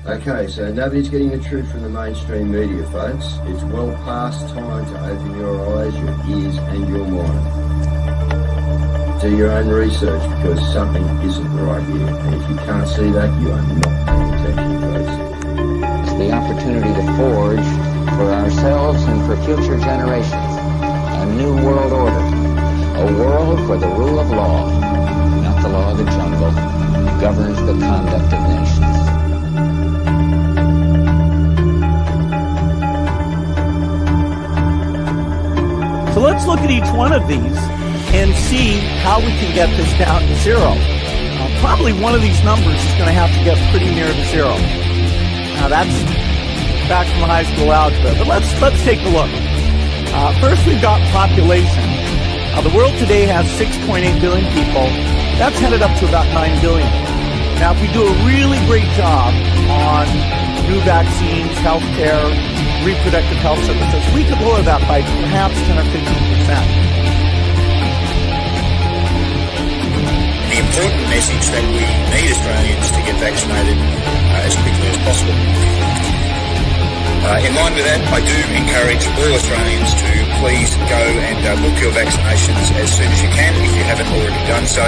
Okay, so nobody's getting the truth from the mainstream media, folks. It's well past time to open your eyes, your ears, and your mind. Do your own research because something isn't right here. And if you can't see that, you are not paying attention, folks. It's the opportunity to forge for ourselves and for future generations a new world order. A world where the rule of law, not the law of the jungle, governs the conduct of nations. So let's look at each one of these and see how we can get this down to zero. Probably one of these numbers is going to have to get pretty near to zero. Now that's back from high school algebra, but let's take a look. First, we've got population. The world today has 6.8 billion people. That's headed up to about 9 billion. Now, if we do a really great job on new vaccines, healthcare, reproductive health services, we could lower that by perhaps 10 or 15%. The important message that we need Australians to get vaccinated as quickly as possible. In line with that, I do encourage all Australians to please go and book your vaccinations as soon as you can if you haven't already done so.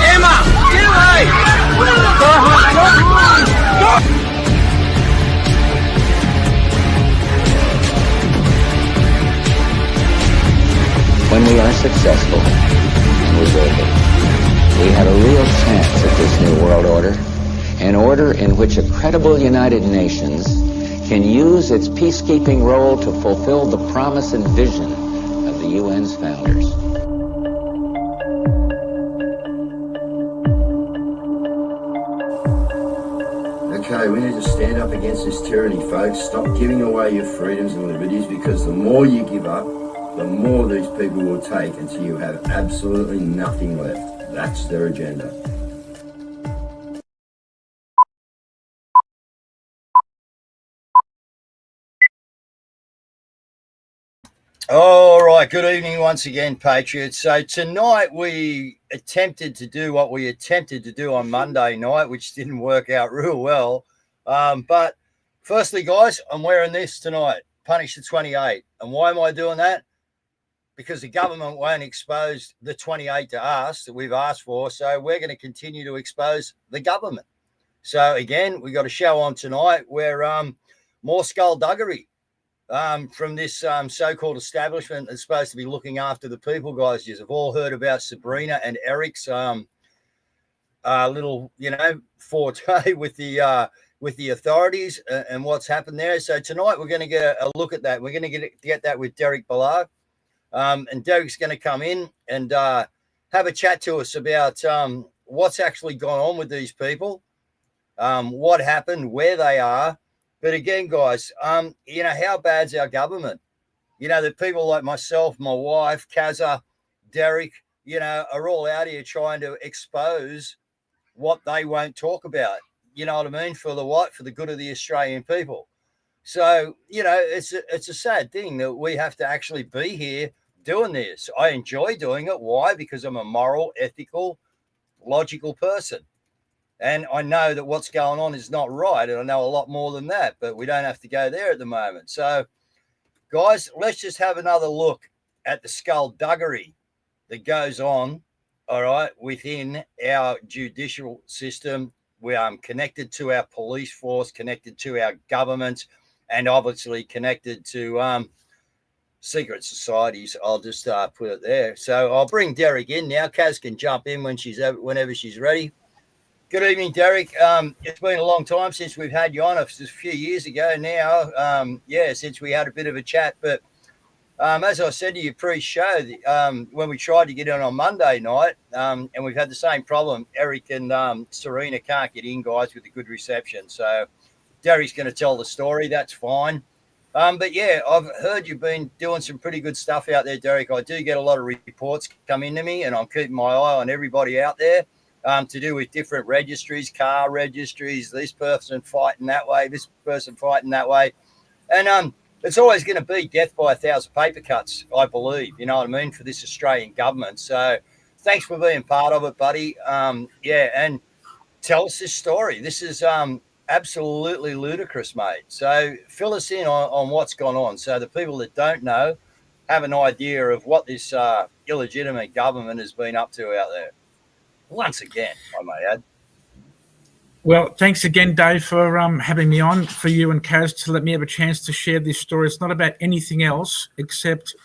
Emma, get away! When we are successful, and we will be, we have a real chance at this new world order, an order in which a credible United Nations can use its peacekeeping role to fulfill the promise and vision of the UN's founders. Okay, we need to stand up against this tyranny, folks. Stop giving away your freedoms and liberties, because the more you give up, the more these people will take until you have absolutely nothing left. That's their agenda. All right, good evening once again, Patriots. So tonight we attempted to do what we attempted to do on Monday night, which didn't work out real well. But firstly, guys, I'm wearing this tonight, Punish the 28. And why am I doing that? Because the government won't expose the 28 to us that we've asked for. So we're going to continue to expose the government. So again, we got a show on tonight where more skullduggery from this so-called establishment that's supposed to be looking after the people, guys. You've all heard about Sabrina and Eric's little, forte with the authorities and what's happened there. So tonight we're going to get a look at that. We're going to get that with Derek Ballard. And Derek's going to come in and have a chat to us about what's actually gone on with these people, what happened, where they are. But again, guys, how bad's our government? The people like myself, my wife, Cazza, Derek, are all out here trying to expose what they won't talk about. You know what I mean? For the what? For the good of the Australian people. So, it's a sad thing that we have to actually be here doing this. I enjoy doing it. Why? Because I'm a moral, ethical, logical person. And I know that what's going on is not right. And I know a lot more than that, but we don't have to go there at the moment. So, guys, let's just have another look at the skullduggery that goes on, all right, within our judicial system. We are connected to our police force, connected to our government, and obviously connected to secret societies. I'll just put it there. So I'll bring Derek in now. Caz can jump in whenever she's ready. Good evening, Derek. It's been a long time since we've had you on. It's a few years ago now. Since we had a bit of a chat. But as I said to you pre-show, when we tried to get in on Monday night, and we've had the same problem. Eric and Serena can't get in, guys, with a good reception. So Derek's going to tell the story. That's fine. But yeah, I've heard you've been doing some pretty good stuff out there, Derek. I do get a lot of reports come into me, and I'm keeping my eye on everybody out there. To do with different registries, car registries, this person fighting that way, this person fighting that way. And it's always going to be death by 1,000 paper cuts, I believe. You know what I mean, for this Australian government. So thanks for being part of it, buddy. Yeah, and tell us this story. This is absolutely ludicrous, mate. So fill us in on what's gone on, so the people that don't know have an idea of what this illegitimate government has been up to out there. Once again, I may add. Well, thanks again, Dave, for having me on, for you and Cazz, to let me have a chance to share this story. It's not about anything else except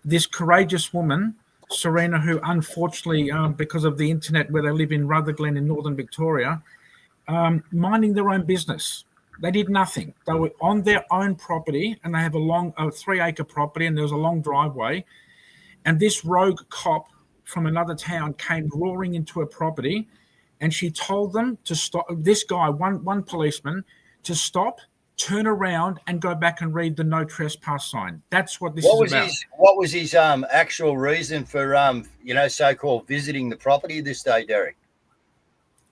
this courageous woman, Serena, who unfortunately, because of the internet where they live in Rutherglen in northern Victoria, minding their own business. They did nothing. They were on their own property, and they have a 3-acre property, and there was a long driveway. And this rogue cop from another town came roaring into her property, and she told them to stop. This guy, one policeman, to stop, turn around, and go back and read the no trespass sign. That's what this is about. What was his actual reason for so-called visiting the property this day, Derek?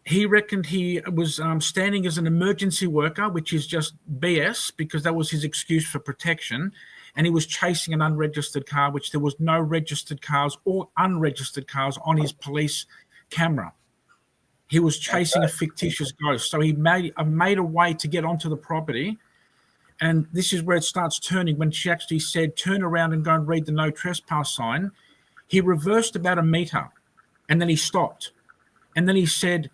He reckoned he was standing as an emergency worker, which is just BS, because that was his excuse for protection. And he was chasing an unregistered car, which there was no registered cars or unregistered cars on his police camera. He was chasing a fictitious ghost. So he made a way to get onto the property. And this is where it starts turning. When she actually said, turn around and go and read the no trespass sign, he reversed about a meter, and then he stopped. And then he said,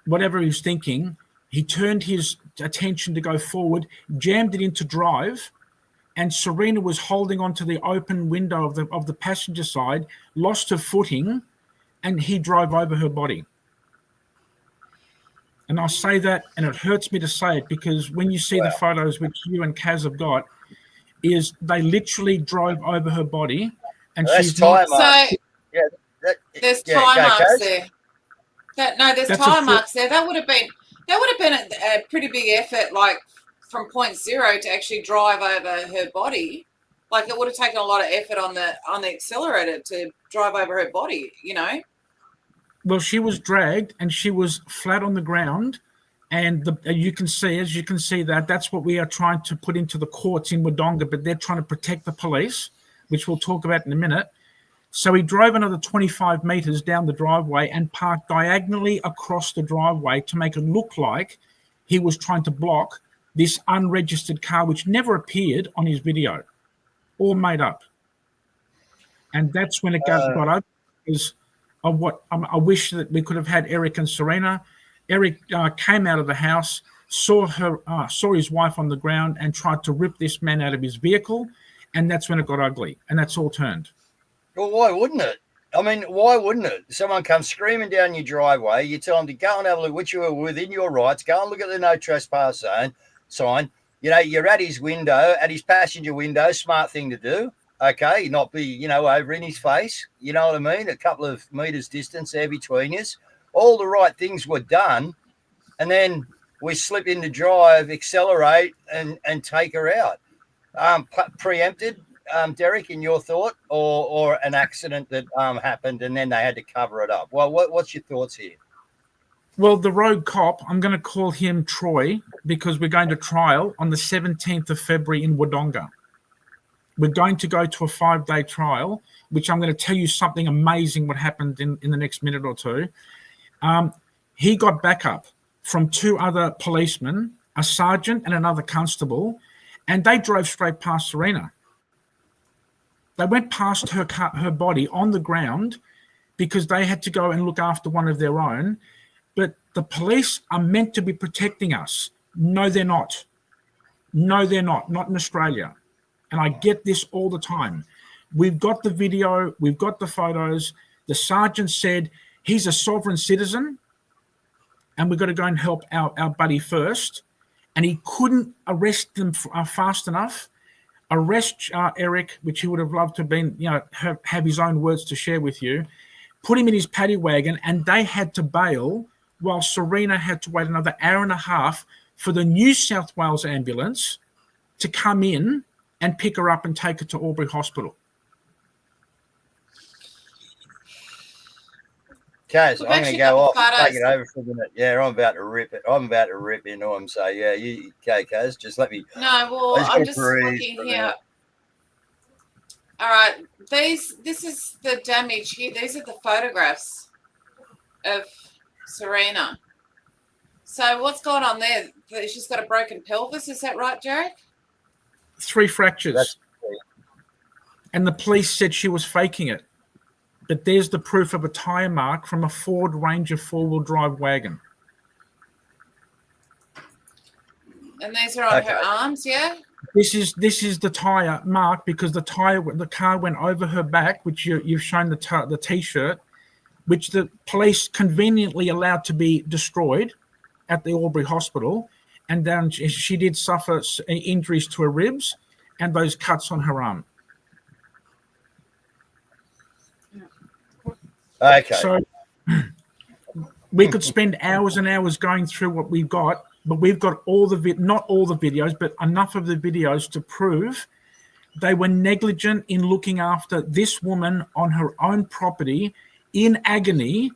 whatever he was thinking, he turned his attention to go forward, jammed it into drive, and Serena was holding onto the open window of the passenger side, lost her footing, and he drove over her body. And I say that, and it hurts me to say it, because when you see the photos which you and Cazz have got, is they literally drove over her body, and there's she's not. There's tire marks there. There's tire marks there. That would have been a pretty big effort, like from 0 to actually drive over her body. Like, it would have taken a lot of effort on the accelerator to drive over her body, you know. Well, she was dragged, and she was flat on the ground, and as you can see that's what we are trying to put into the courts in Wodonga, but they're trying to protect the police, which we'll talk about in a minute. So he drove another 25 meters down the driveway and parked diagonally across the driveway to make it look like he was trying to block this unregistered car, which never appeared on his video, all made up. And that's when it got up. I wish that we could have had Eric and Serena. Eric came out of the house, saw his wife on the ground, and tried to rip this man out of his vehicle, and that's when it got ugly, and that's all turned. Well, why wouldn't it? I mean, why wouldn't it? Someone comes screaming down your driveway, you tell them to go and have a look, which you are within your rights, go and look at the no trespass sign. You know, you're at his window, at his passenger window, smart thing to do. Okay, not be, over in his face. You know what I mean? A couple of meters distance there between you. All the right things were done. And then we slip into drive, accelerate, and take her out. Preempted, Derek, in your thought, or an accident that happened and then they had to cover it up? Well, what's your thoughts here? Well, the rogue cop, I'm going to call him Troy, because we're going to trial on the 17th of February in Wodonga. We're going to go to a 5-day trial, which I'm going to tell you something amazing what happened in the next minute or two. He got backup from 2 other policemen, a sergeant and another constable, and they drove straight past Serena. They went past her body on the ground because they had to go and look after one of their own. But the police are meant to be protecting us. No, they're not. No, they're not. Not in Australia. And I get this all the time. We've got the video. We've got the photos. The sergeant said he's a sovereign citizen and we've got to go and help our buddy first. And he couldn't arrest them fast enough. Arrest Eric, which he would have loved to have been, have his own words to share with you. Put him in his paddy wagon, and they had to bail while Serena had to wait another hour and a half for the New South Wales ambulance to come in and pick her up and take her to Albury Hospital. Kaz, We've I'm going to actually go got off the and take photos. it over for a minute. Yeah, I'm about to rip it. I'm about to rip into him. So, yeah, you okay, Kaz? Just let me. No, well, I I'm gotta just breathe looking for a here. minute. All right, this is the damage here. These are the photographs of Serena. So what's going on there? She's got a broken pelvis. Is that right, Jared? 3 fractures. That's And the police said she was faking it. But there's the proof of a tyre mark from a Ford Ranger 4-wheel drive wagon. And these are on her arms, yeah? This is the tyre mark because the car went over her back, which you've shown the T-shirt, which the police conveniently allowed to be destroyed at the Albury Hospital, and then she did suffer injuries to her ribs and those cuts on her arm. okay. So we could spend hours and hours going through what we've got, but we've got not all the videos, but enough of the videos to prove they were negligent in looking after this woman on her own property in agony.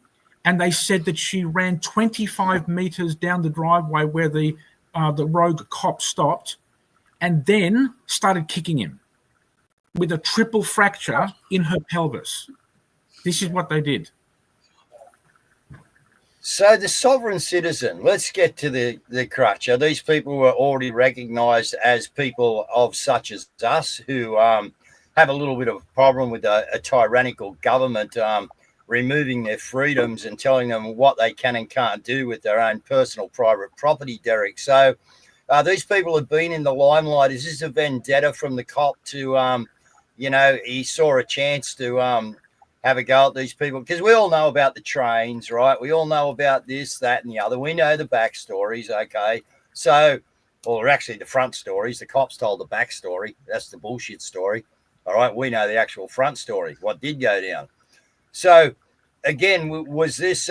And they said that she ran 25 meters down the driveway where the rogue cop stopped and then started kicking him with a triple fracture in her pelvis. This is what they did. So the sovereign citizen, let's get to the crutch. Are these people who are already recognised as people of such as us who have a little bit of a problem with a tyrannical government removing their freedoms and telling them what they can and can't do with their own personal private property, Derek? So these people have been in the limelight. Is this a vendetta from the cop to, he saw a chance to have a go at these people? Because we all know about the trains, right? We all know about this, that, and the other. We know the backstories, okay? So, or actually the front stories. The cops told the backstory. That's the bullshit story. All right, we know the actual front story, what did go down. So, again, was this,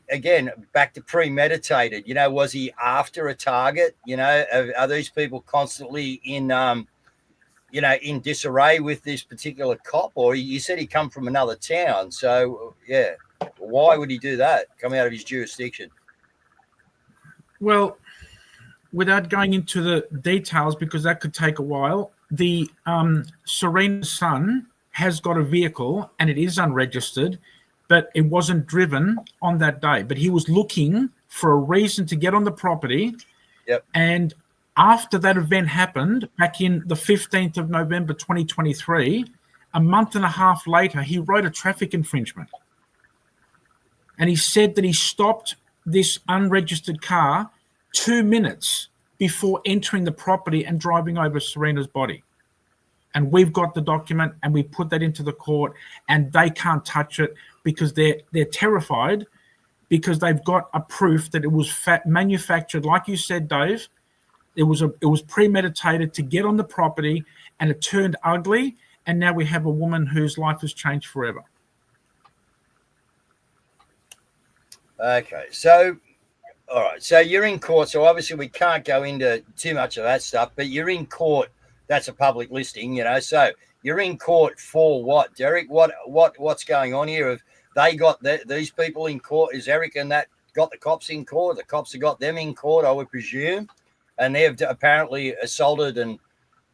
again, back to premeditated? Was he after a target? Are these people constantly in disarray with this particular cop? Or you said he come from another town. So, yeah, why would he do that? Come out of his jurisdiction? Well, without going into the details, because that could take a while, the Serena's son has got a vehicle and it is unregistered, but it wasn't driven on that day. But he was looking for a reason to get on the property. Yep. And after that event happened, back in the 15th of November, 2023, a month and a half later, he wrote a traffic infringement. And he said that he stopped this unregistered car 2 minutes before entering the property and driving over Serena's body. And we've got the document and we put that into the court and they can't touch it because they're terrified because they've got a proof that it was manufactured, like you said, Dave. It was premeditated to get on the property and it turned ugly. And now we have a woman whose life has changed forever. Okay. So, all right. So you're in court. So obviously we can't go into too much of that stuff, but you're in court. That's a public listing, So you're in court for what, Derek? What's going on here? Have they got these people in court? Is Eric and that got the cops in court? The cops have got them in court, I would presume. And they've apparently assaulted and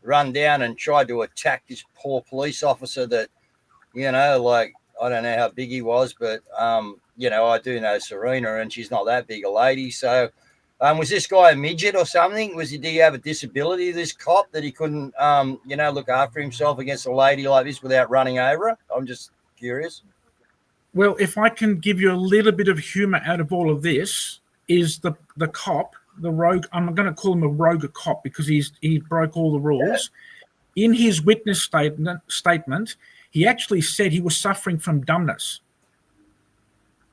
run down and tried to attack this poor police officer that, I don't know how big he was, but, I do know Serena and she's not that big a lady. So was this guy a midget or something? Did he have a disability, this cop, that he couldn't, look after himself against a lady like this without running over her? I'm just curious. Well, if I can give you a little bit of humor out of all of this, is the cop, the rogue, I'm going to call him a rogue cop because he broke all the rules. Yeah. In his witness statement, he actually said he was suffering from dumbness.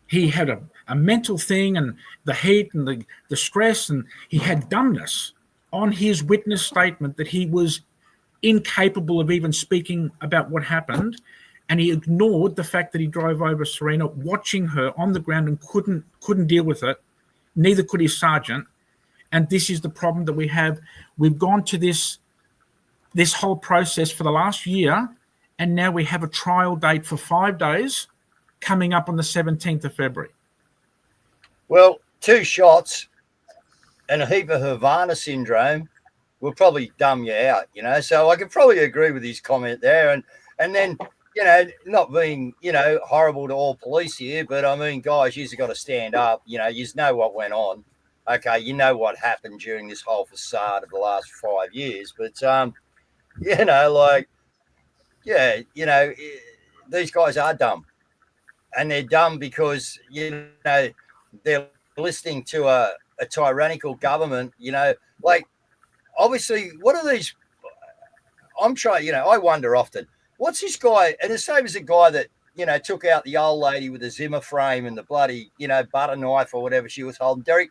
He had a mental thing and the heat and the stress, and he had dumbness on his witness statement that he was incapable of even speaking about what happened. And he ignored the fact that he drove over Serena, watching her on the ground and couldn't deal with it. Neither could his sergeant. And this is the problem that we have. We've gone to this whole process for the last year, and now we have a trial date for 5 days coming up on the 17th of February? Well, 2 shots and a heap of Havana syndrome will probably dumb you out, you know. So I could probably agree with his comment there. And then, you know, not being, you know, horrible to all police here, but I mean, guys, you've got to stand up. You know, you know what went on. Okay, you know what happened during this whole facade of the last 5 years. But, you know, like, yeah, you know, these guys are dumb. And they're dumb because, you know, they're listening to a tyrannical government, you know, like, obviously, what are these? I'm trying, you know, I wonder often, what's this guy? And the same as a guy that, you know, took out the old lady with the Zimmer frame and the bloody, you know, butter knife or whatever she was holding. Derek,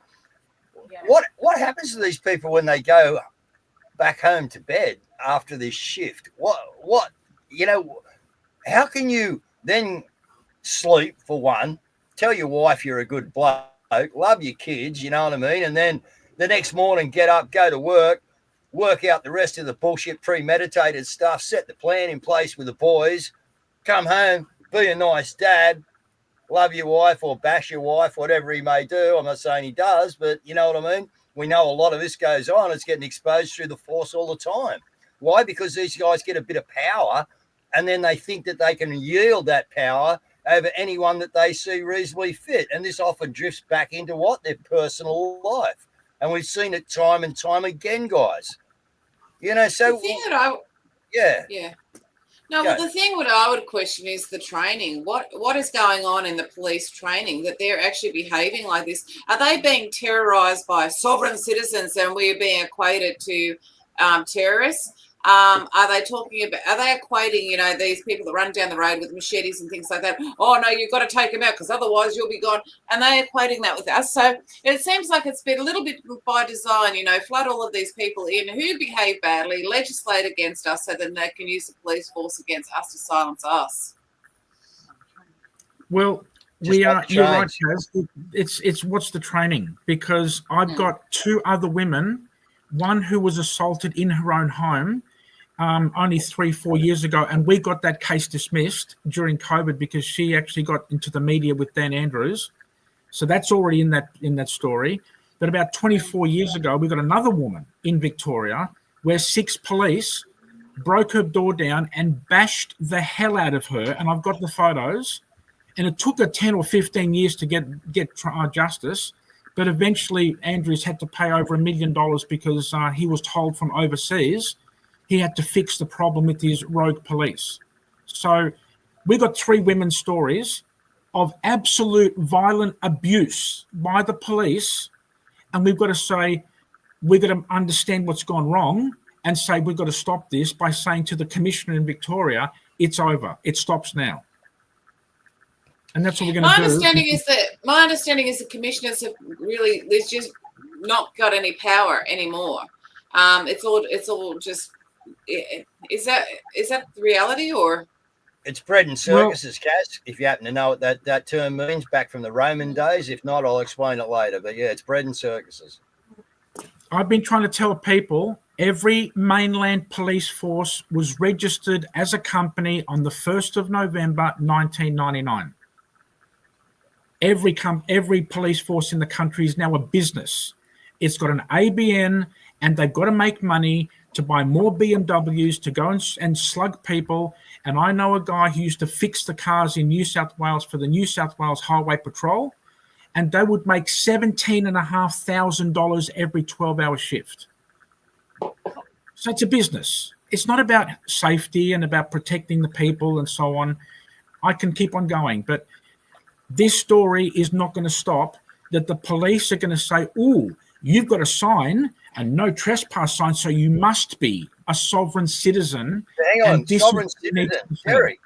what happens to these people when they go back home to bed after this shift? What, you know, how can you then sleep, for one, tell your wife you're a good bloke, love your kids, you know what I mean? And then the next morning, get up, go to work out the rest of the bullshit premeditated stuff, set the plan in place with the boys, come home, be a nice dad, love your wife or bash your wife, whatever he may do. I'm not saying he does, but you know what I mean? We know a lot of this goes on. It's getting exposed through the force all the time. Why? Because these guys get a bit of power and then they think that they can yield that power over anyone that they see reasonably fit. And this often drifts back into what? Their personal life. And we've seen it time and time again, guys. You know, so... Yeah. No, well, the thing what I would question is the training. What is going on in the police training that they're actually behaving like this? Are they being terrorized by sovereign citizens and we're being equated to terrorists? Are they equating, you know, these people that run down the road with machetes and things like that? Oh, no, you've got to take them out because otherwise you'll be gone. And they're equating that with us. So it seems like it's been a little bit by design, you know, flood all of these people in who behave badly, legislate against us so that they can use the police force against us to silence us. Well, you're right, Cazz. It's what's the training? Because I've got 2 other women, one who was assaulted in her own home, only 3-4 years ago, and we got that case dismissed during COVID because she actually got into the media with Dan Andrews. So that's already in that story. But about 24 years ago, we got another woman in Victoria where 6 police broke her door down and bashed the hell out of her. And I've got the photos. And it took her 10 or 15 years to get justice. But eventually Andrews had to pay over $1 million because he was told from overseas he had to fix the problem with his rogue police. So we got 3 women's stories of absolute violent abuse by the police. And we've got to say, we've got to understand what's gone wrong and say we've got to stop this by saying to the commissioner in Victoria, it's over. It stops now. And that's what we're going to do. My understanding is the commissioners have really, there's just not got any power anymore. It's all just, is that the reality or? It's bread and circuses, Cazz, if you happen to know what that term means, back from the Roman days. If not, I'll explain it later. But yeah, it's bread and circuses. I've been trying to tell people every mainland police force was registered as a company on the 1st of November, 1999. Every police force in the country is now a business. It's got an ABN and they've got to make money to buy more BMWs to go and slug people. And I know a guy who used to fix the cars in New South Wales for the New South Wales Highway Patrol, and they would make $17,500 every 12-hour shift. So it's a business. It's not about safety and about protecting the people and so on. I can keep on going, but this story is not going to stop, that the police are going to say, ooh, you've got a sign, a no trespass sign, so you must be a sovereign citizen. Hang on, sovereign citizen, Terry,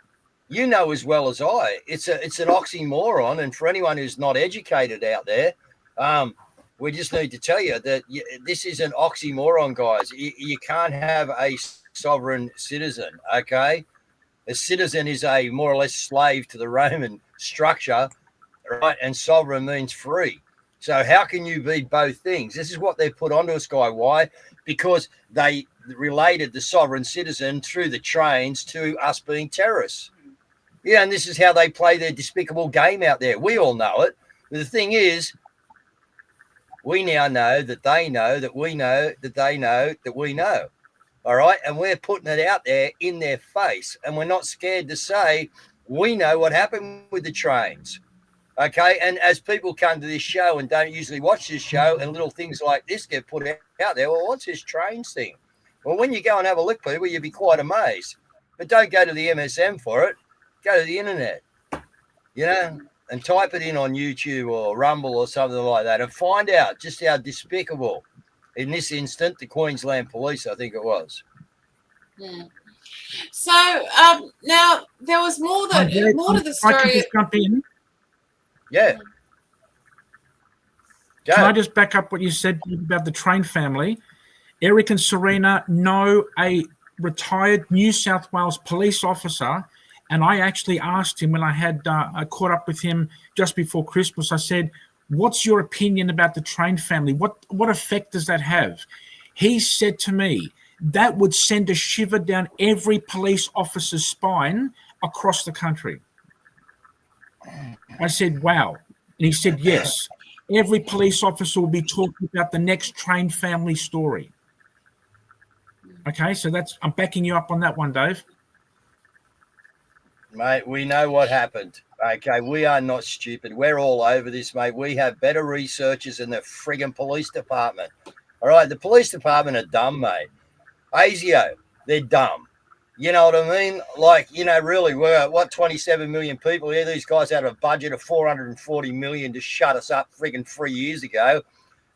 you know as well as I, it's an oxymoron. And for anyone who's not educated out there, we just need to tell you that this is an oxymoron, guys. You can't have a sovereign citizen, okay? A citizen is a more or less slave to the Roman structure, right? And sovereign means free. So how can you be both things? This is what they put onto us, Guy. Why? Because they related the sovereign citizen through the trains to us being terrorists. Yeah, and this is how they play their despicable game out there. We all know it. But the thing is, we now know that they know that we know that they know that we know. All right. And we're putting it out there in their face. And we're not scared to say we know what happened with the trains. Okay. And as people come to this show and don't usually watch this show, and little things like this get put out there, well, what's this trains thing? Well, when you go and have a look, people, you'll be quite amazed. But don't go to the MSM for it. Go to the internet, and type it in on YouTube or Rumble or something like that and find out just how despicable, in this instant, the Queensland Police, I think it was. Yeah. So now there was more to the story. I can just jump in. Yeah. Go. Can I just back up what you said about the Train family? Eric and Serena know a retired New South Wales police officer. And I actually asked him when I had caught up with him just before Christmas. I said, "What's your opinion about the Train family? What effect does that have?" He said to me, "That would send a shiver down every police officer's spine across the country." I said, "Wow." And he said, "Yes. Every police officer will be talking about the next Train family story." Okay, so I'm backing you up on that one, Dave. Mate, we know what happened. Okay, we are not stupid. We're all over this, mate. We have better researchers than the friggin' police department. All right, the police department are dumb, mate. ASIO, they're dumb. You know what I mean? Like, really, we're 27 million people here. These guys had a budget of 440 million to shut us up friggin' 3 years ago.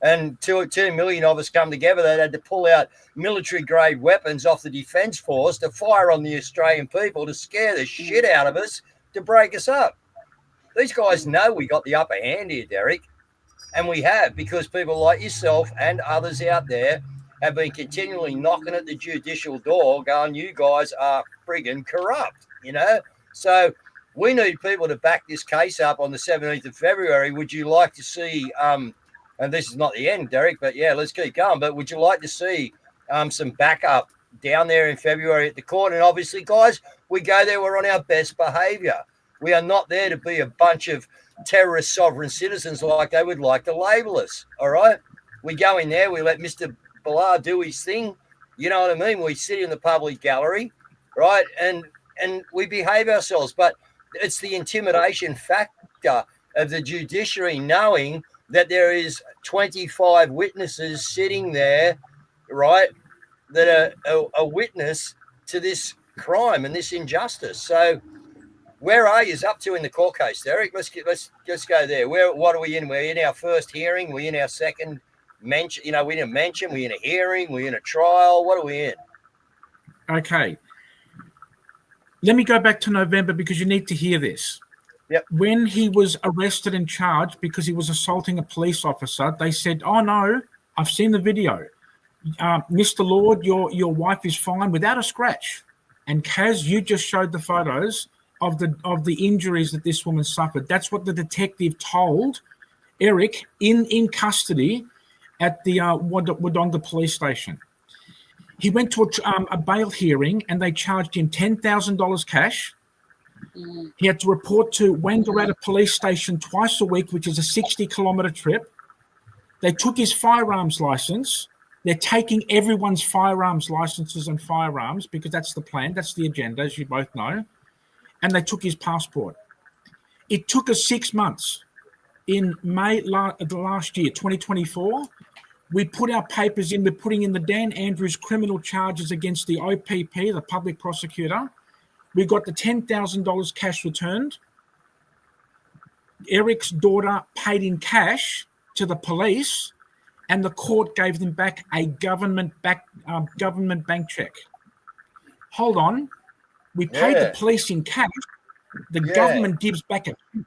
And 2 million of us come together. They had to pull out military-grade weapons off the Defence Force to fire on the Australian people to scare the shit out of us to break us up. These guys know we got the upper hand here, Derek. And we have, because people like yourself and others out there have been continually knocking at the judicial door going, you guys are friggin' corrupt, So we need people to back this case up on the 17th of February. Would you like to see... and this is not the end, Derek, but yeah, let's keep going. But would you like to see some backup down there in February at the court? And obviously, guys, we go there, we're on our best behaviour. We are not there to be a bunch of terrorist sovereign citizens like they would like to label us, all right? We go in there, we let Mr. Ballard do his thing. You know what I mean? We sit in the public gallery, right? And we behave ourselves. But it's the intimidation factor of the judiciary knowing that there is 25 witnesses sitting there, right, that are a witness to this crime and this injustice. So where are you up to in the court case, Derek? Let's go there. What are we in? We're in our first hearing. We're in our second mention. We're in a mention. We're in a hearing. We're in a trial. What are we in? Okay. Let me go back to November because you need to hear this. Yep. When he was arrested and charged because he was assaulting a police officer, they said, "Oh no, I've seen the video. Mr. Lord, your wife is fine without a scratch." And Cazz, you just showed the photos of the injuries that this woman suffered. That's what the detective told Eric in custody at the Wodonga police station. He went to a bail hearing and they charged him $10,000 cash. He had to report to Wangaratta police station twice a week, which is a 60-kilometre trip. They took his firearms license. They're taking everyone's firearms licenses and firearms because that's the plan. That's the agenda, as you both know. And they took his passport. It took us 6 months. In May of last year, 2024, we put our papers in. We're putting in the Dan Andrews criminal charges against the OPP, the public prosecutor. We got the $10,000 cash returned. Eric's daughter paid in cash to the police, and the court gave them back a government bank check. Hold on. We paid the police in cash. The government gives back a check.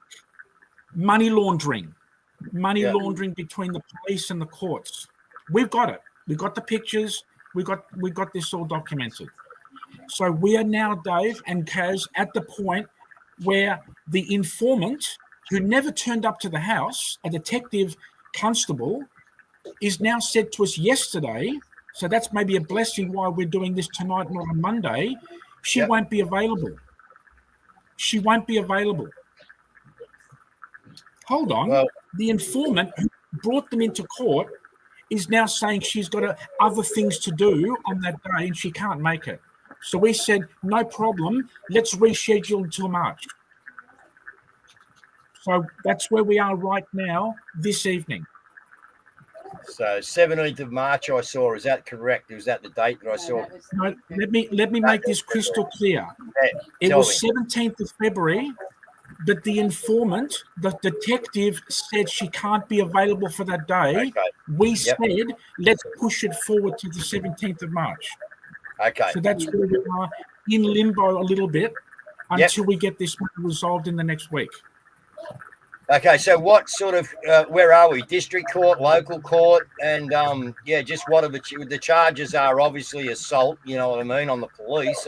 Money laundering between the police and the courts. We've got it. We got the pictures. We got this all documented. So we are now, Dave and Cazz, at the point where the informant, who never turned up to the house, a detective constable, is now said to us yesterday, so that's maybe a blessing why we're doing this tonight, not on Monday, she won't be available. she won't be available. Hold on. Well, the informant who brought them into court is now saying she's got other things to do on that day and she can't make it. So we said, no problem. Let's reschedule until March. So that's where we are right now this evening. So 17th of March I saw. Is that correct? Was that the date that I saw? No, let me make this crystal clear. It was 17th of February, but the informant, the detective, said she can't be available for that day. Okay. We said, let's push it forward to the 17th of March. Okay. So that's where we are in limbo a little bit until we get this resolved in the next week. Okay, so what sort of, where are we? District court, local court, and just what are the charges are obviously assault, you know what I mean, on the police.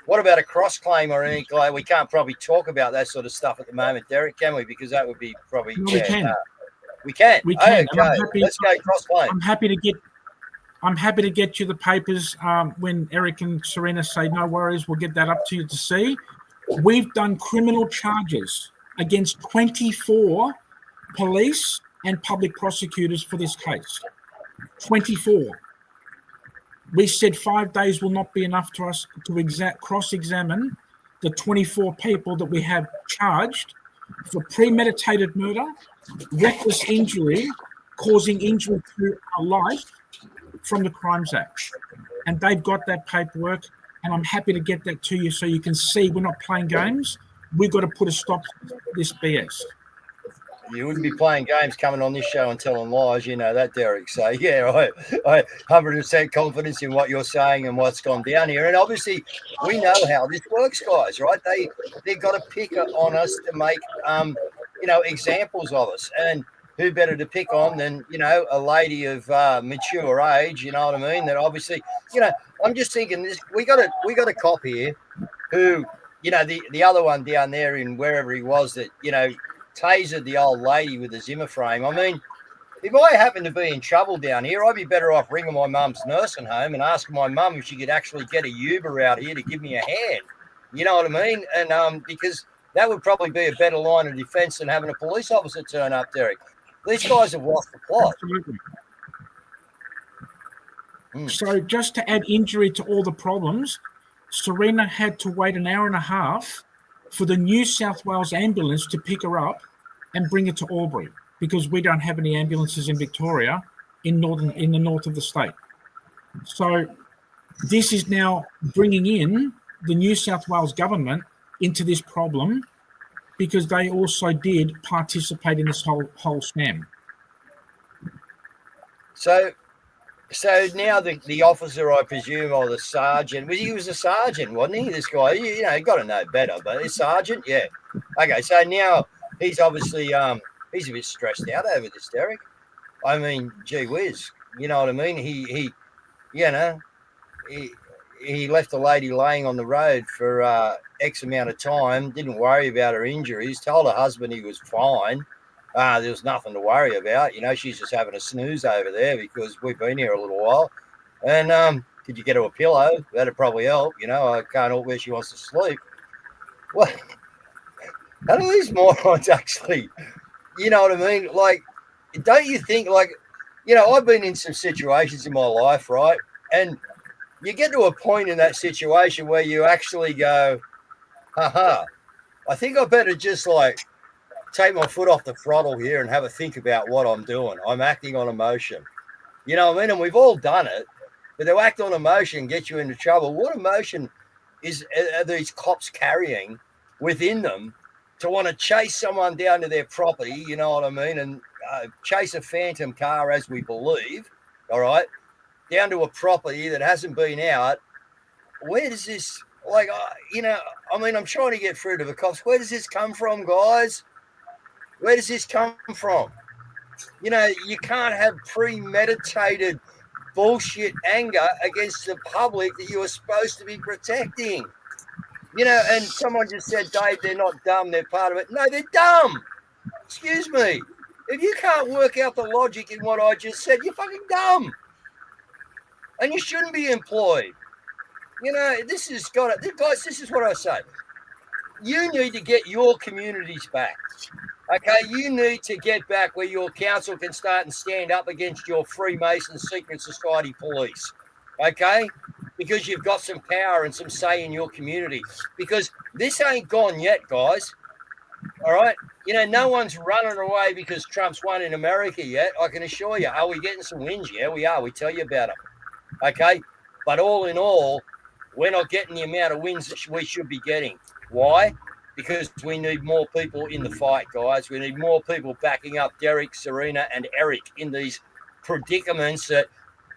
What about a cross claim or anything? Like, we can't probably talk about that sort of stuff at the moment, Derek, can we? Because that would be probably... No, we can. We can? We can. Okay, let's go cross claim. I'm happy to get you the papers when Eric and Serena say no worries, we'll get that up to you to see. We've done criminal charges against 24 police and public prosecutors for this case. 24. We said 5 days will not be enough to us to cross-examine the 24 people that we have charged for premeditated murder, reckless injury, causing injury to our life from the Crimes Act. And they've got that paperwork, and I'm happy to get that to you so you can see we're not playing games. We've got to put a stop to this BS. You wouldn't be playing games coming on this show and telling lies, you know that, Derek. So, yeah, I 100% confidence in what you're saying and what's gone down here. And obviously, we know how this works, guys, right? They've got to pick on us to make, examples of us. And who better to pick on than, a lady of mature age, you know what I mean? That obviously, I'm just thinking this. We got a cop here who, the other one down there in wherever he was that, tasered the old lady with a Zimmer frame. I mean, if I happen to be in trouble down here, I'd be better off ringing my mum's nursing home and asking my mum if she could actually get a Uber out here to give me a hand. You know what I mean? And because that would probably be a better line of defense than having a police officer turn up, Derek. These guys have lost the plot. Absolutely. So just to add injury to all the problems, Serena had to wait an hour and a half for the New South Wales ambulance to pick her up and bring her to Albury because we don't have any ambulances in Victoria in the north of the state. So this is now bringing in the New South Wales government into this problem because they also did participate in this whole scam. So now the officer, I presume, or the sergeant, he was a sergeant, wasn't he? This guy, he got to know better, but a sergeant, yeah. Okay, so now he's obviously he's a bit stressed out over this, Derek. I mean, gee whiz, you know what I mean? He left the lady laying on the road for X amount of time, didn't worry about her injuries, told her husband he was fine. There was nothing to worry about. She's just having a snooze over there because we've been here a little while. And could you get her a pillow? That'd probably help. I can't help where she wants to sleep. Well, how do these morons actually, you know what I mean? Like, don't you think, I've been in some situations in my life, right? And you get to a point in that situation where you actually go, I think I better just take my foot off the throttle here and have a think about what I'm doing. I'm acting on emotion. You know what I mean? And we've all done it, but to act on emotion gets you into trouble. What emotion are these cops carrying within them to want to chase someone down to their property, you know what I mean, and chase a phantom car, as we believe, all right, down to a property that hasn't been out? Where does this, I'm trying to get through to the cops. Where does this come from, guys? Where does this come from? You can't have premeditated bullshit anger against the public that you are supposed to be protecting. And someone just said, Dave, they're not dumb, they're part of it. No, they're dumb. Excuse me. If you can't work out the logic in what I just said, you're fucking dumb. And you shouldn't be employed. This is what I say. you need to get your communities back. Okay, you need to get back where your council can start and stand up against your Freemason secret society police. Okay, because you've got some power and some say in your community. Because this ain't gone yet, guys. All right. You know, no one's running away because Trump's won in America yet. I can assure you. Are we getting some wins? Yeah, we are. We tell you about them. Okay. But all in all, we're not getting the amount of wins that we should be getting. Why? Because we need more people in the fight, guys. We need more people backing up Derek, Serena, and Eric in these predicaments that,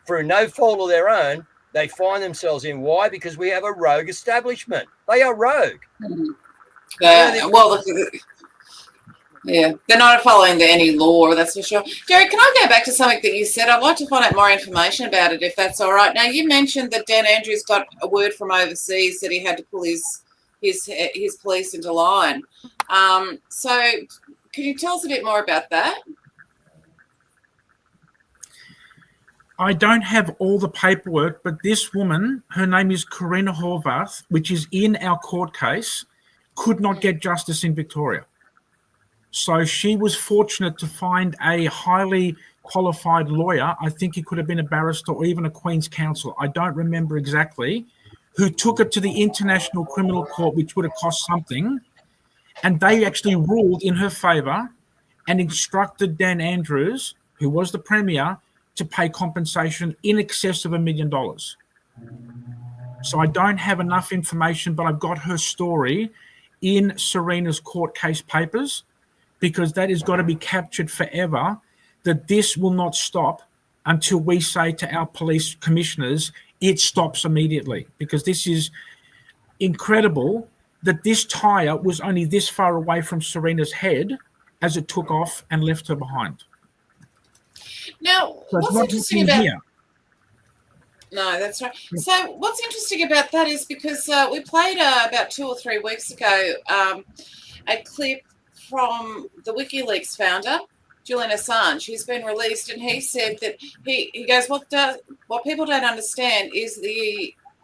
through no fault of their own, they find themselves in. Why? Because we have a rogue establishment. They are rogue. Well, yeah, they're not following any law, that's for sure. Derek, can I go back to something that you said? I'd like to find out more information about it, if that's all right. Now, you mentioned that Dan Andrews got a word from overseas that he had to pull his police into line. So can you tell us a bit more about that? I don't have all the paperwork, but this woman, her name is Karina Horvath, which is in our court case, could not get justice in Victoria. So she was fortunate to find a highly qualified lawyer. I think he could have been a barrister or even a Queen's Counsel. I don't remember exactly, who took it to the International Criminal Court, which would have cost something. And they actually ruled in her favour and instructed Dan Andrews, who was the Premier, to pay compensation in excess of $1 million. So I don't have enough information, but I've got her story in Serena's court case papers, because that has got to be captured forever, that this will not stop until we say to our police commissioners, it stops immediately. Because this is incredible that this tyre was only this far away from Serena's head as it took off and left her behind. Now, So what's interesting about... Here. No, that's right. So what's interesting about that is because we played about 2 or 3 weeks ago a clip from the WikiLeaks founder, Julian Assange, who's been released, and he said that he goes, what people don't understand is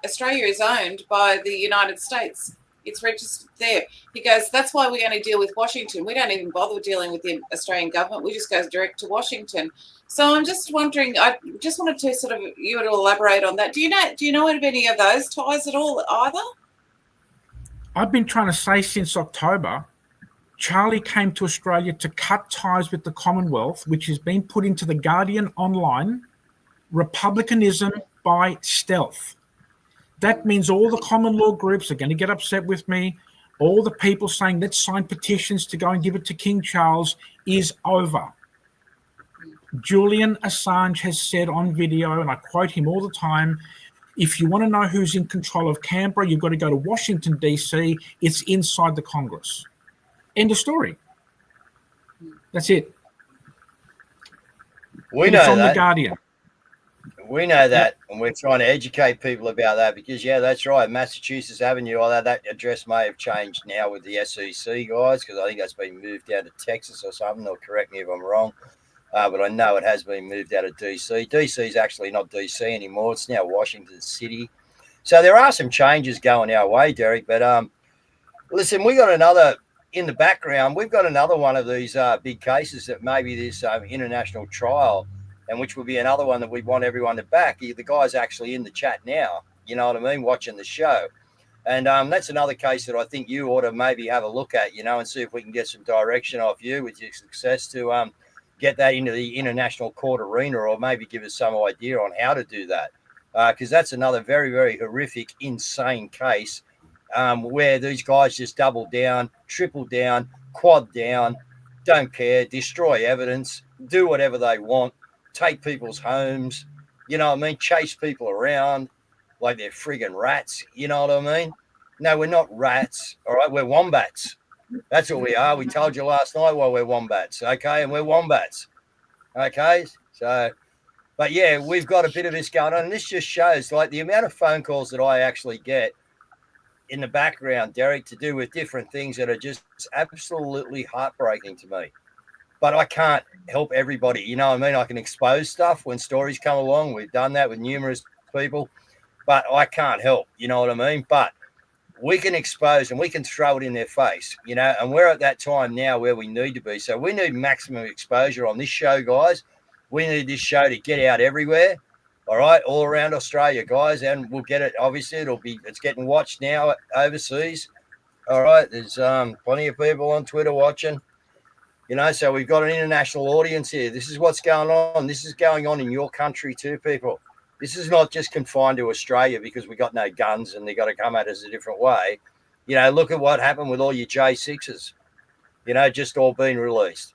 Australia is owned by the United States. It's registered there. He goes, that's why we only deal with Washington. We don't even bother dealing with the Australian government. We just go direct to Washington. So I'm just wondering, I just wanted to sort of you to elaborate on that. Do you know of any of those ties at all either? I've been trying to say since October, Charlie came to Australia to cut ties with the Commonwealth, which has been put into the Guardian online, republicanism by stealth. That means all the common law groups are going to get upset with me. All the people saying let's sign petitions to go and give it to King Charles is over. Julian Assange has said on video, and I quote him all the time, if you want to know who's in control of Canberra, you've got to go to Washington, D.C. It's inside the Congress. End of story. That's it. We know it's on that. The Guardian. We know that, and we're trying to educate people about that because, yeah, that's right. Massachusetts Avenue, although that address may have changed now with the SEC guys, because I think that's been moved out to Texas or something. They'll correct me if I'm wrong. But I know it has been moved out of DC. DC is actually not DC anymore. It's now Washington City. So there are some changes going our way, Derek. But listen, we got another in the background. We've got another one of these big cases that maybe this international trial, and which will be another one that we want everyone to back. The guy's actually in the chat now, you know what I mean, watching the show. And that's another case that I think you ought to maybe have a look at, you know, and see if we can get some direction off you with your success to get that into the international court arena, or maybe give us some idea on how to do that. Because that's another very, very horrific, insane case where these guys just double down, triple down, quad down, don't care, destroy evidence, do whatever they want, take people's homes, you know what I mean, chase people around like they're friggin' rats, you know what I mean? No, we're not rats, all right? We're wombats. That's what we are. We told you last night why we're wombats, okay? And we're wombats, okay? So, but yeah, we've got a bit of this going on, and this just shows, like, the amount of phone calls that I actually get in the background, Derek, to do with different things that are just absolutely heartbreaking to me. But I can't help everybody. You know what I mean? I can expose stuff when stories come along. We've done that with numerous people. But I can't help. You know what I mean? But we can expose and we can throw it in their face, you know, and we're at that time now where we need to be. So we need maximum exposure on this show, guys. We need this show to get out everywhere, all right, all around Australia, guys, and we'll get it. Obviously, it's getting watched now overseas, all right. There's plenty of people on Twitter watching, you know, so we've got an international audience here. This is what's going on. This is going on in your country too, people. This is not just confined to Australia because we got no guns and they got to come at us a different way. You know, look at what happened with all your J6s, you know, just all being released.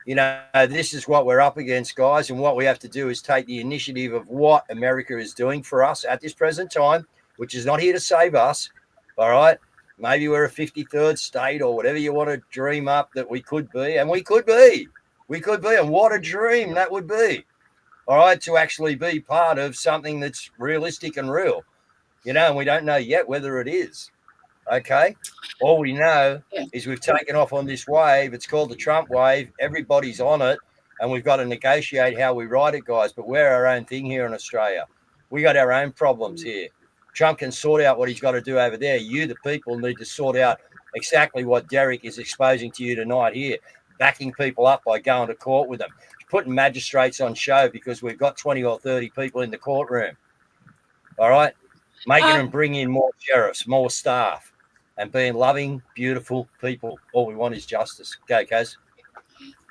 You know, this is what we're up against, guys. And what we have to do is take the initiative of what America is doing for us at this present time, which is not here to save us. All right. Maybe we're a 53rd state or whatever you want to dream up that we could be. And we could be. We could be. And what a dream that would be. All right, to actually be part of something that's realistic and real, you know, and we don't know yet whether it is. Okay, all we know is we've taken off on this wave. It's called the Trump wave. Everybody's on it, and we've got to negotiate how we ride it, guys. But we're our own thing here in Australia. We got our own problems here. Trump can sort out what he's got to do over there. You, the people, need to sort out exactly what Derek is exposing to you tonight here, backing people up by going to court with them. Putting magistrates on show because we've got 20 or 30 people in the courtroom. All right. Making them bring in more sheriffs, more staff, and being loving, beautiful people. All we want is justice. Go, Cazz.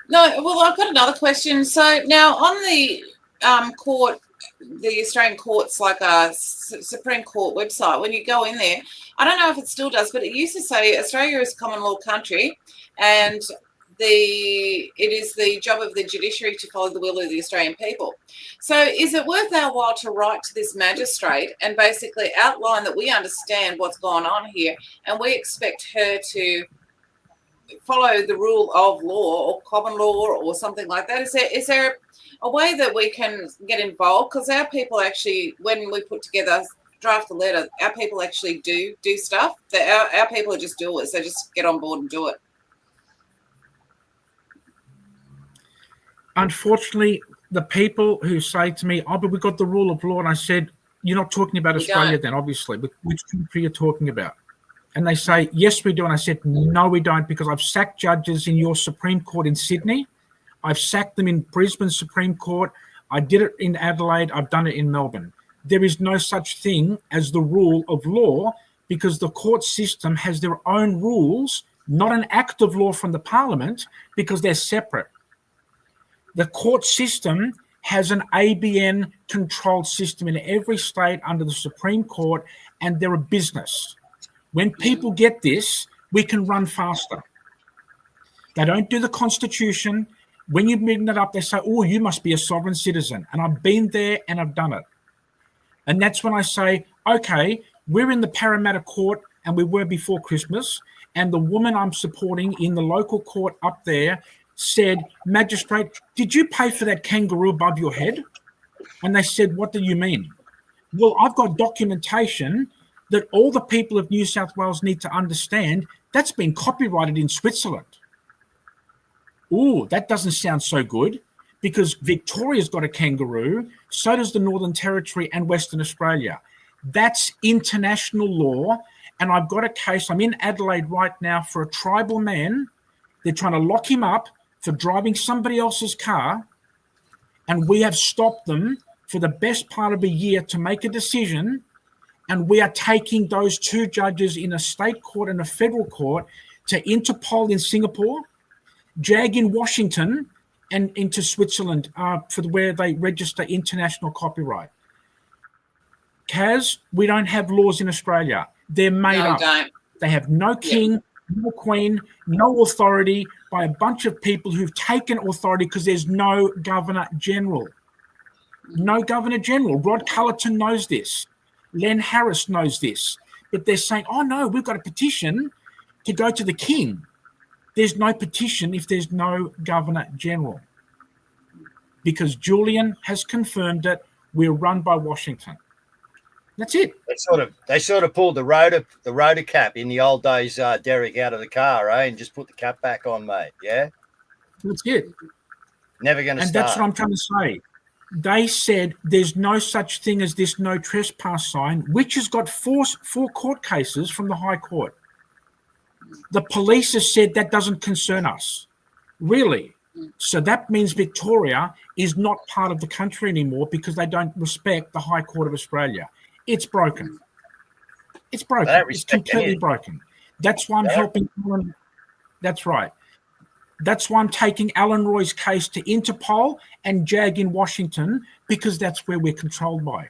No, well, I've got another question. So now on the court, the Australian courts, like a Supreme Court website, when you go in there, I don't know if it still does, but it used to say Australia is a common law country and it is the job of the judiciary to follow the will of the Australian people. So is it worth our while to write to this magistrate and basically outline that we understand what's going on here and we expect her to follow the rule of law or common law or something like that? Is there a way that we can get involved? Because our people actually, when we put together, draft a letter, our people actually do stuff. Our people are just doers. They just get on board and do it. Unfortunately, the people who say to me, oh, but we've got the rule of law, and I said, you're not talking about Australia then, obviously, but which country you're talking about? And they say, yes, we do. And I said, no, we don't, because I've sacked judges in your Supreme Court in Sydney. I've sacked them in Brisbane Supreme Court. I did it in Adelaide. I've done it in Melbourne. There is no such thing as the rule of law because the court system has their own rules, not an act of law from the parliament, because they're separate. The court system has an ABN controlled system in every state under the Supreme Court, and they're a business. When people get this, we can run faster. They don't do the Constitution. When you bring that up, they say, oh, you must be a sovereign citizen. And I've been there and I've done it. And that's when I say, okay, we're in the Parramatta Court and we were before Christmas. And the woman I'm supporting in the local court up there said, magistrate, did you pay for that kangaroo above your head? And they said, what do you mean? Well, I've got documentation that all the people of New South Wales need to understand that's been copyrighted in Switzerland. Oh, that doesn't sound so good because Victoria's got a kangaroo, so does the Northern Territory and Western Australia. That's international law. And I've got a case, I'm in Adelaide right now for a tribal man. They're trying to lock him up for driving somebody else's car, and we have stopped them for the best part of a year to make a decision, and we are taking those two judges in a state court and a federal court to Interpol in Singapore, JAG in Washington, and into Switzerland for where they register international copyright. Cazz, we don't have laws in Australia. They're made up. Don't. They have no king, no queen, no authority by a bunch of people who've taken authority because there's no Governor General. No Governor General. Rod Cullerton knows this. Len Harris knows this. But they're saying, oh, no, we've got a petition to go to the king. There's no petition if there's no Governor General. Because Julian has confirmed it. We're run by Washington. That's it. They sort of pulled the rotor cap in the old days, Derek, out of the car, and just put the cap back on, mate. Yeah, that's it. Never going to start. And that's what I'm trying to say. they said there's no such thing as this no trespass sign, which has got four court cases from the High Court. The police have said that doesn't concern us. Really? So that means Victoria is not part of the country anymore because they don't respect the High Court of Australia. It's broken. It's broken. It's completely broken. That's why I'm helping Alan. That's right. That's why I'm taking Alan Roy's case to Interpol and JAG in Washington, because that's where we're controlled by.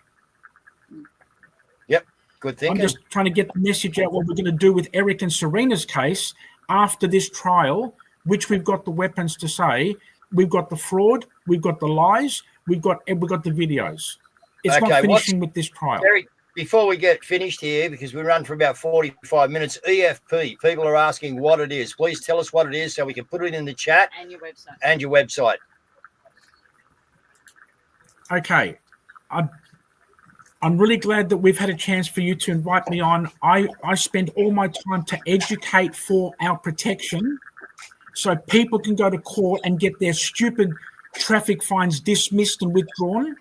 Yep, good thinking. I'm just trying to get the message out what we're going to do with Eric and Serena's case after this trial, which we've got the weapons to say. We've got the fraud, we've got the lies, we've got the videos. It's not finishing with this trial. Eric, before we get finished here, because we run for about 45 minutes, EFP, people are asking what it is. Please tell us what it is so we can put it in the chat. And your website. Okay. I'm really glad that we've had a chance for you to invite me on. I spend all my time to educate for our protection so people can go to court and get their stupid traffic fines dismissed and withdrawn.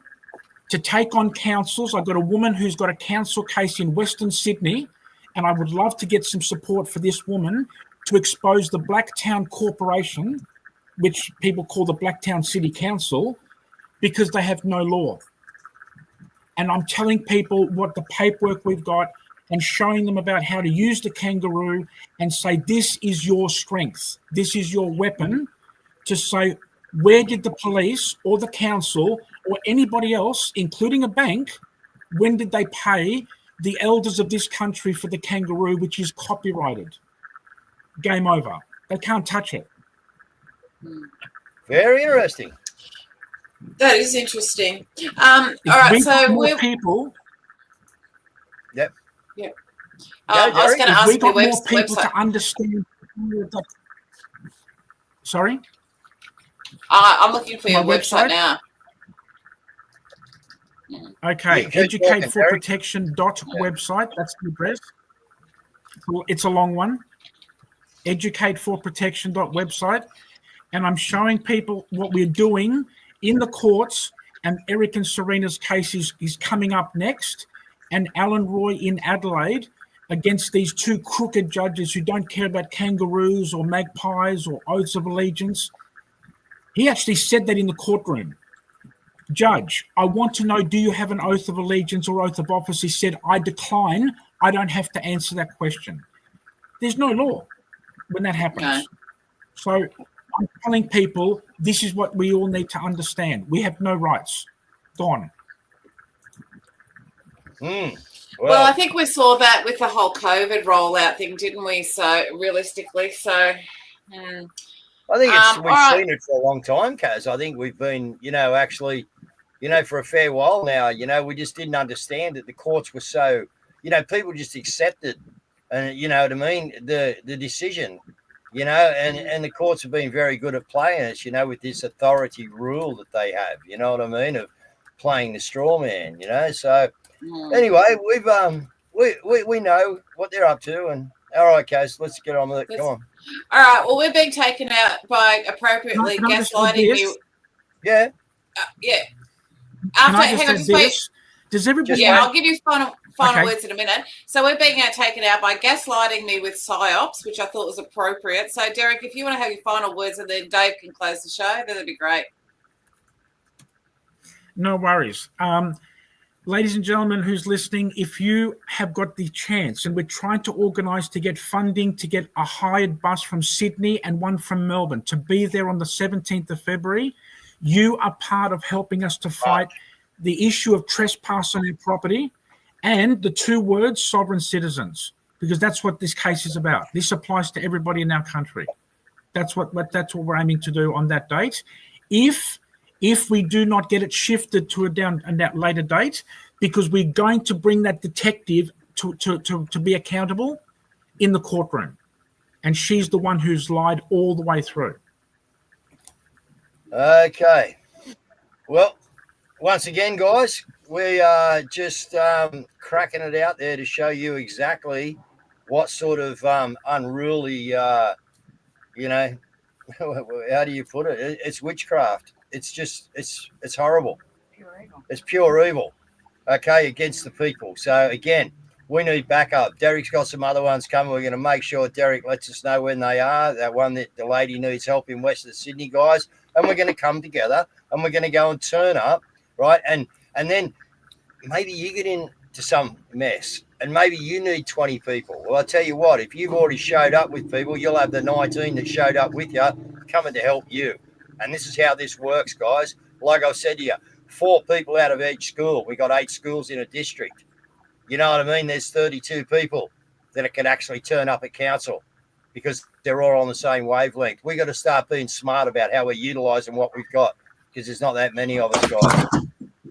To take on councils, I've got a woman who's got a council case in Western Sydney, and I would love to get some support for this woman to expose the Blacktown Corporation, which people call the Blacktown City Council, because they have no law. And I'm telling people what the paperwork we've got and showing them about how to use the kangaroo and say, this is your strength. This is your weapon to say, where did the police or the council or anybody else, including a bank, when did they pay the elders of this country for the kangaroo, which is copyrighted? Game over. They can't touch it. Very interesting. That is interesting. All right, so we're people. Yep. Yep. I was going to ask we got your more people website. to understand. Sorry. I'm looking for your website now. Okay, educateforprotection.website. That's the address. It's a long one. Educateforprotection.website. And I'm showing people what we're doing in the courts, and Eric and Serena's case is coming up next, and Alan Roy in Adelaide against these two crooked judges who don't care about kangaroos or magpies or oaths of allegiance. He actually said that in the courtroom. Judge, I want to know, do you have an oath of allegiance or oath of office? He said, I decline. I don't have to answer that question. There's no law when that happens. No. So I'm telling people this is what we all need to understand. We have no rights. Gone. Well, I think we saw that with the whole COVID rollout thing, didn't we? So realistically, I think we've seen it for a long time, Caz. I think we've been, actually, for a fair while now, we just didn't understand that the courts were so, people just accepted, and you know what I mean, the decision, and the courts have been very good at playing us, with this authority rule that they have, you know what I mean, of playing the straw man, So anyway, we know what they're up to, and all right, Caz, let's get on with it. Come on. All right. Well, we're being taken out by appropriately gaslighting you. Yeah. Yeah. Hang on, just wait. Does everybody? Yeah, I'll give you final words in a minute. So we're being taken out by gaslighting me with psyops, which I thought was appropriate. So Derek, if you want to have your final words, and then Dave can close the show, that'd be great. No worries. Ladies and gentlemen who's listening, if you have got the chance, and we're trying to organise to get funding to get a hired bus from Sydney and one from Melbourne to be there on the 17th of February, you are part of helping us to fight the issue of trespass on your property and the two words sovereign citizens, because that's what this case is about. This applies to everybody in our country. That's what we're aiming to do on that date. If we do not get it shifted to a later date, because we're going to bring that detective to be accountable in the courtroom. And she's the one who's lied all the way through. Okay. Well, once again, guys, we are just cracking it out there to show you exactly what sort of unruly, how do you put it? It's witchcraft. It's just, it's horrible. It's pure evil, okay, against the people. So again, we need backup. Derek's got some other ones coming. We're going to make sure Derek lets us know when they are. That one that the lady needs help in west of Sydney, guys. And we're going to come together and we're going to go and turn up, right? And then maybe you get into some mess and maybe you need 20 people. Well, I tell you what, if you've already showed up with people, you'll have the 19 that showed up with you coming to help you. And this is how this works, guys. Like I said to you, 4 people out of each school. We got 8 schools in a district. You know what I mean? There's 32 people that can actually turn up at council because they're all on the same wavelength. We got to start being smart about how we're utilising what we've got because there's not that many of us, guys.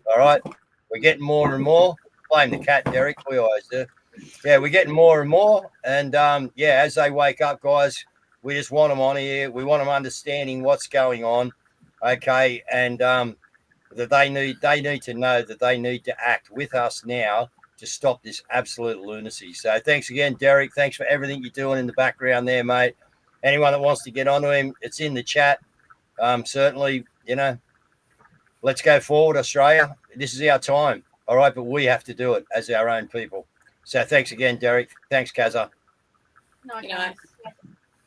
All right? We're getting more and more. Blame the cat, Derek. We always do. Yeah, we're getting more and more. And, yeah, as they wake up, guys, we just want them on here. We want them understanding what's going on, okay? And that they need to know that they need to act with us now to stop this absolute lunacy. So thanks again, Derek. Thanks for everything you're doing in the background there, mate. Anyone that wants to get onto him, it's in the chat. Certainly, you know, let's go forward, Australia. This is our time, all right? But we have to do it as our own people. So thanks again, Derek. Thanks, Cazza. Nice.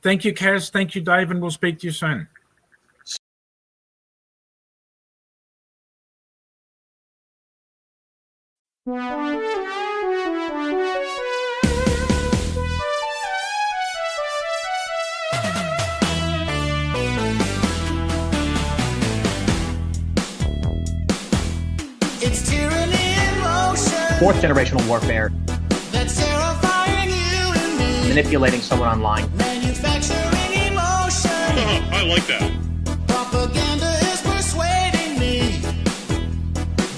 Thank you, Cazz. Thank you, Dave, and we'll speak to you soon. It's tyranny in motion. 4th generational warfare. That's terrifying you and me. Manipulating someone online. Manufacturing emotion. I like that. Propaganda is persuading me.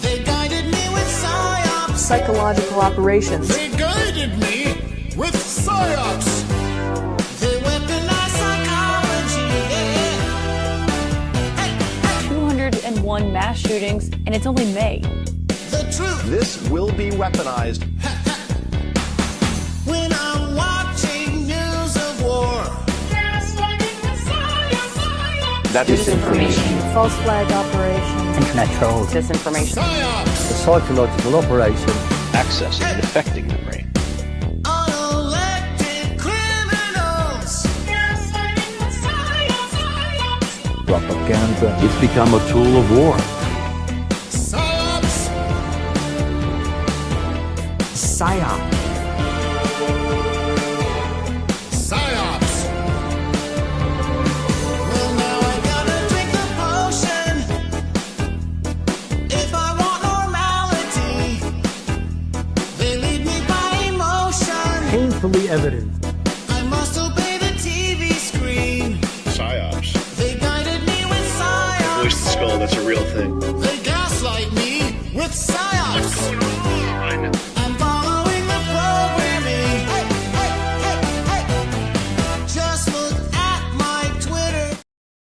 They guided me with psyops. Psychological operations. They guided me with psyops. They weaponize psychology. Yeah. 201 mass shootings, and it's only May. The truth. This will be weaponized. When I'm watching news of war. That Disinformation. False flag operations. Internet trolls. Disinformation. Psyops. a psychological operation accessing and affecting the brain. Unelected criminals. Propaganda. It's become a tool of war. Psyops. PSYOP. Psyops. Well, now I gotta drink the potion if I want normality. They lead me by emotion. Painfully evident. I must obey the TV screen. PSYOPs. They guided me with psyops. Voice to skull, that's a real thing.